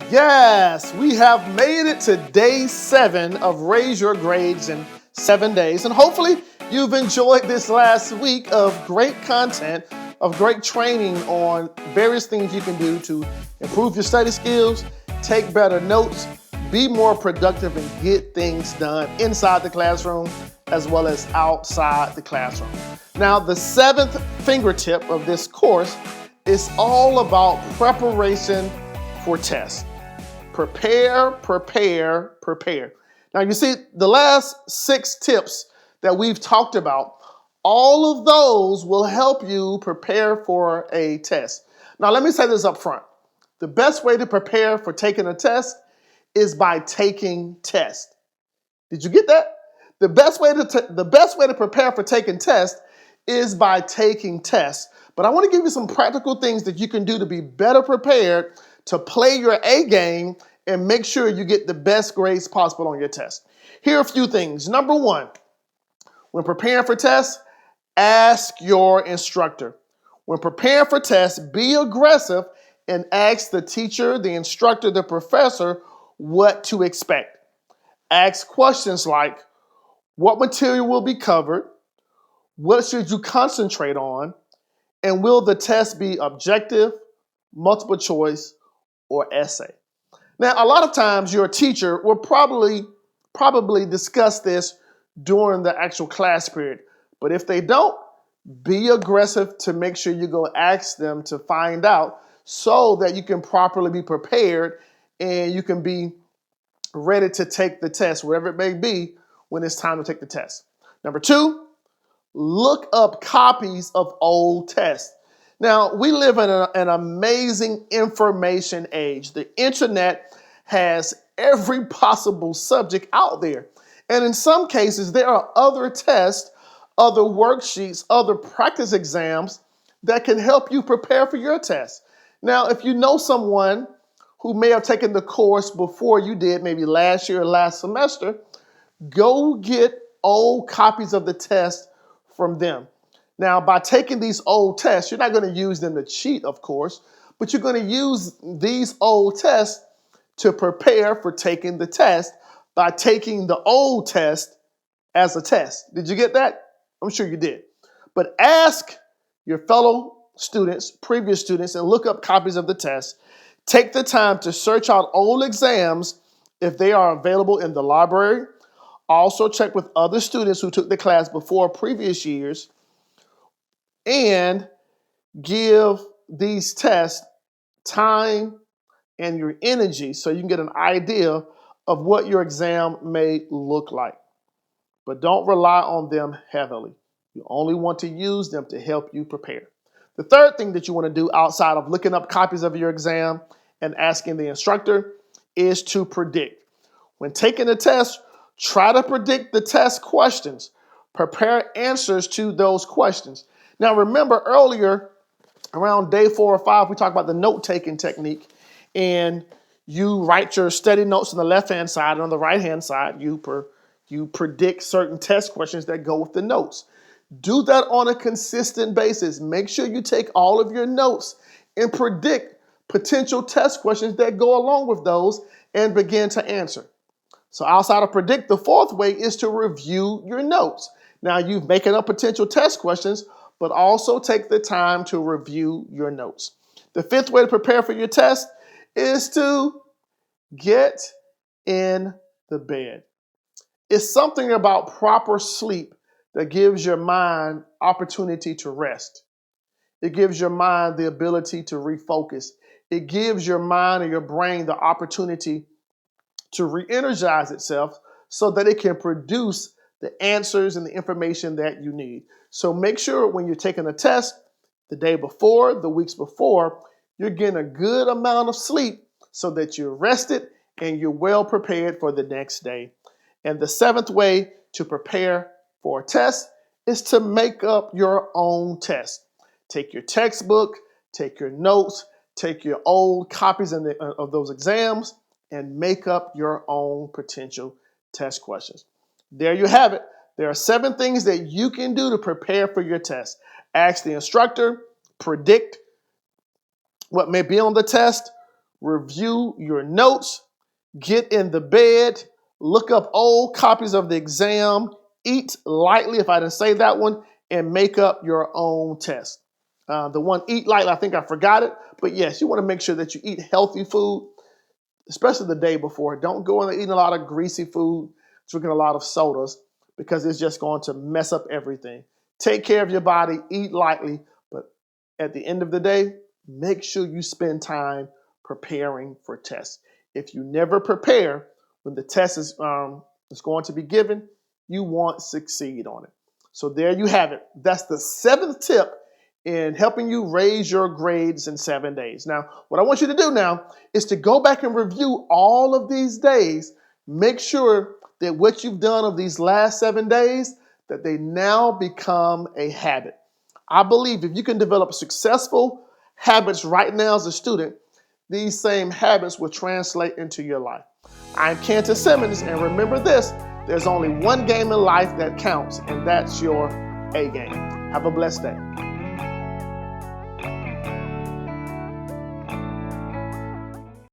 Yes, we have made it to day 7 of Raise Your Grades in 7 days. And hopefully you've enjoyed this last week of great content, of great training on various things you can do to improve your study skills, take better notes, be more productive, and get things done inside the classroom as well as outside the classroom. Now, the 7th fingertip of this course is all about preparation for tests. Prepare, prepare, prepare. Now, you see, the last 6 tips that we've talked about, all of those will help you prepare for a test. Now, let me say this up front. The best way to prepare for taking a test is by taking tests. Did you get that? The best way to prepare for taking tests is by taking tests. But I want to give you some practical things that you can do to be better prepared to play your A game and make sure you get the best grades possible on your test. Here are a few things. Number 1, when preparing for tests, ask your instructor. When preparing for tests, be aggressive and ask the teacher, the instructor, the professor what to expect. Ask questions like, what material will be covered? What should you concentrate on? And will the test be objective, multiple choice, or essay? Now, a lot of times your teacher will probably discuss this during the actual class period. But if they don't, be aggressive to make sure you go ask them to find out so that you can properly be prepared and you can be ready to take the test, wherever it may be, when it's time to take the test. Number 2, look up copies of old tests. Now, we live in an amazing information age. The internet has every possible subject out there. And in some cases, there are other tests, other worksheets, other practice exams that can help you prepare for your test. Now, if you know someone who may have taken the course before you did, maybe last year or last semester, go get old copies of the test from them. Now, by taking these old tests, you're not going to use them to cheat, of course, but you're going to use these old tests to prepare for taking the test by taking the old test as a test. Did you get that? I'm sure you did. But ask your fellow students, previous students, and look up copies of the test. Take the time to search out old exams if they are available in the library. Also check with other students who took the class before previous years and give these tests time and your energy so you can get an idea of what your exam may look like. But don't rely on them heavily. You only want to use them to help you prepare. The third thing that you want to do outside of looking up copies of your exam and asking the instructor is to predict. When taking a test, try to predict the test questions. Prepare answers to those questions. Now, remember earlier, around day 4 or 5, we talked about the note-taking technique. And you write your study notes on the left-hand side, and on the right-hand side, you predict certain test questions that go with the notes. Do that on a consistent basis. Make sure you take all of your notes and predict potential test questions that go along with those and begin to answer. So outside of predict, the fourth way is to review your notes. Now, you've making up potential test questions, but also take the time to review your notes. The fifth way to prepare for your test is to get in the bed. It's something about proper sleep that gives your mind opportunity to rest. It gives your mind the ability to refocus. It gives your mind and your brain the opportunity to re-energize itself so that it can produce the answers and the information that you need. So make sure when you're taking a test, the day before, the weeks before, you're getting a good amount of sleep so that you're rested and you're well prepared for the next day. And the seventh way to prepare for a test is to make up your own test. Take your textbook, take your notes, take your old copies of those exams, and make up your own potential test questions. There you have it. There are 7 things that you can do to prepare for your test. Ask the instructor, predict what may be on the test, review your notes, get in the bed, look up old copies of the exam, eat lightly, if I didn't say that one, and make up your own test. The one eat lightly, I think I forgot it, but yes, you want to make sure that you eat healthy food, especially the day before. Don't go in there eating a lot of greasy food, drinking a lot of sodas, because it's just going to mess up everything. Take care of your body, eat lightly, but at the end of the day, make sure you spend time preparing for tests. If you never prepare when the test is going to be given, you won't succeed on it. So there you have it. That's the 7th tip in helping you raise your grades in 7 days. Now, what I want you to do now is to go back and review all of these days. Make sure that what you've done of these last 7 days, that they now become a habit. I believe if you can develop successful habits right now as a student, these same habits will translate into your life. I'm Kantis Simmons, and remember this, there's only one game in life that counts, and that's your A game. Have a blessed day.